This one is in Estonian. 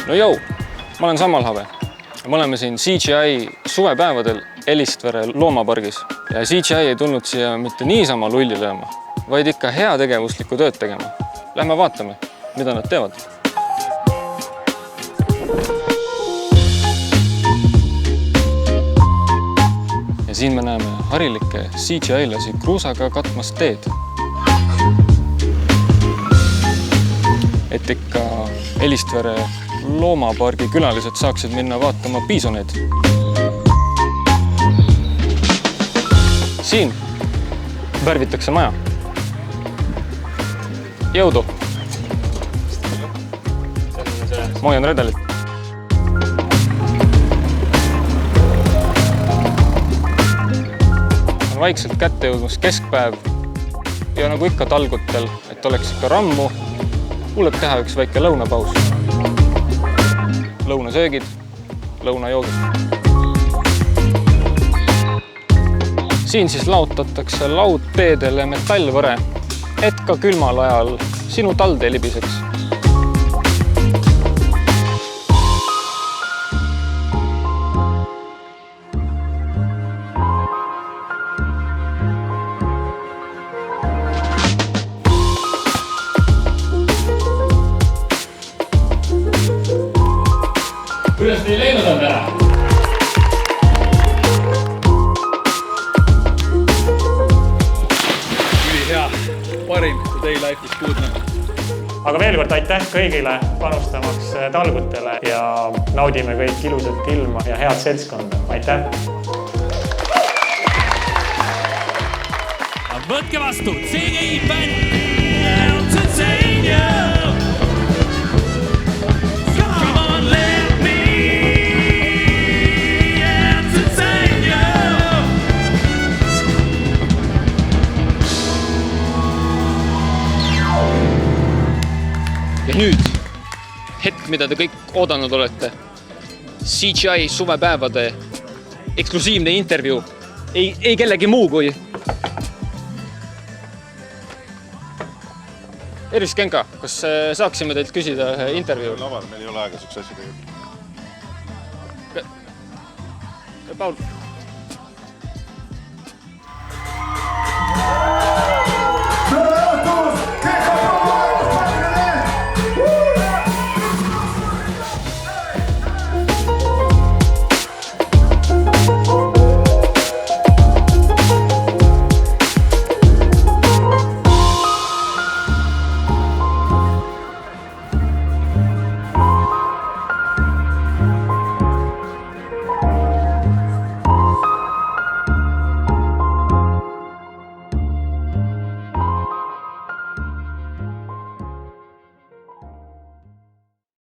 No jõu, ma olen Sammalhave. Me oleme siin CGI suvepäevadel Elistvere loomapargis. Ja CGI ei tulnud siia mitte niisama lulli lööma, vaid ikka heategevuslikku tööd tegema. Lähme vaatame, mida nad teevad. Ja siin me näeme harilikke CGI-lasi kruusaga katmas teed. Et ikka Elistvere loomapargi külalised saaksid minna vaatama piisoneid. Siin värvitakse maja. Jõudu! Ma hoian redelit. On vaikselt kätte jõudmas keskpäev ja nagu ikka talgutel, et oleks ikka rammu, kuuleb teha üks väike lõunapaus. Lõunasöögid, lõunajoogid. Siin siis laotatakse laudteedele metallvõre, et ka külmal ajal sinu tald ei libiseks. Kuidas teil läinud on täna? Ülihea, parim Today Life is Good. Aga veel kord aitäh kõigile panustamaks talgutele ja naudime kõik ilusat ilma ja head seltskonda. Aitäh! Võtke vastu CGI bänd Sensation! Ja nüüd, hetk, mida te kõik oodanud olete. CGI suvepäevade eksklusiivne intervjuu. Ei kellegi muu kui... Eris Genka, kas saaksime teilt küsida intervjuu? Laval, meil ei ole aega sukses asju tegelikult. Paul.